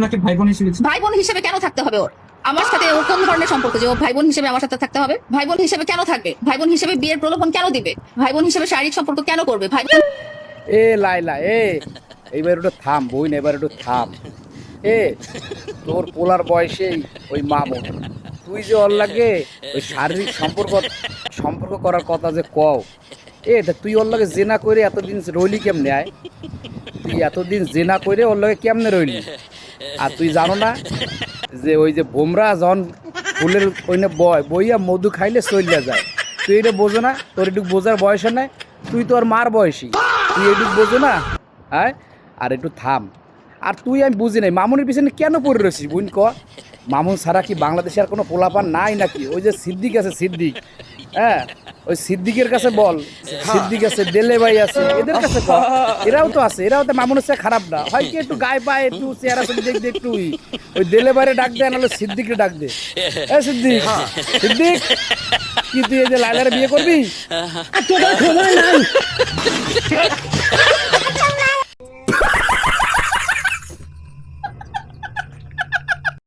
আপনাকে ভাই বোন হিসেবে ভাই বোন হিসেবে কেন থাকতে হবে ওর? আমার সাথে ওর কোন ধরনের সম্পর্ক যে ও ভাই বোন হিসেবে আমার সাথে থাকতে হবে? ভাই বোন হিসেবে কেন থাকবে? ভাই বোন হিসেবে বিয়ের প্রলোভন কেন দিবে? ভাই বোন হিসেবে শারীরিক সম্পর্ক কেন করবে? ভাই এ লাইলা এইবার একটু থাম বইন, এবার একটু থাম। তোর পোলার বয়সেই ওই মামুন, তুই যে ওর লাগে ওই শারীরিক সম্পর্ক সম্পর্ক করার কথা যে কও, তা তুই ওর লাগে জেনা করে এতদিন রইলি কেমনে? আয় তুই এতদিন জেনা করে ওর লাগে কেমনে রইলি? আর তুই জানো না যে ওই যে বোমরা যখন ফুলের ওইনে বইয়া মধু খাইলে চলিয়া যায়, তুই এটা বোঝো না? তোর একটু বোঝার বয়স নাই, তুই তো আর মার বয়সী, তুই একটু বোঝো না? হ্যাঁ, আর একটু থাম। আর তুই আমি বুঝি নাই মামুনের পিছনে কেন পড়ে রয়েছিস বোন? ক মামুন ছাড়া কি বাংলাদেশে আর কোনো পোলাপান নাই নাকি? ওই যে সিদ্দিক আছে, সিদ্দিক, হ্যাঁ ওই সিদ্দিকের কাছে বল, সিদ্দিক আছে, দেলে ভাই আছে, এদের কাছে বল, এরাও তো আছে, এরাও তো মামুনের সাথে খারাপ না। হয় কি একটু গায়ে পায়ে একটু চেহারা চলে দেখতে একটু ওই দেলে বাইরে ডাক দে, নাহলে সিদ্দিককে ডাক দে। এ সিদ্দিক, সিদ্দিক, কি তুই এই যে লাইলারে বিয়ে করবি?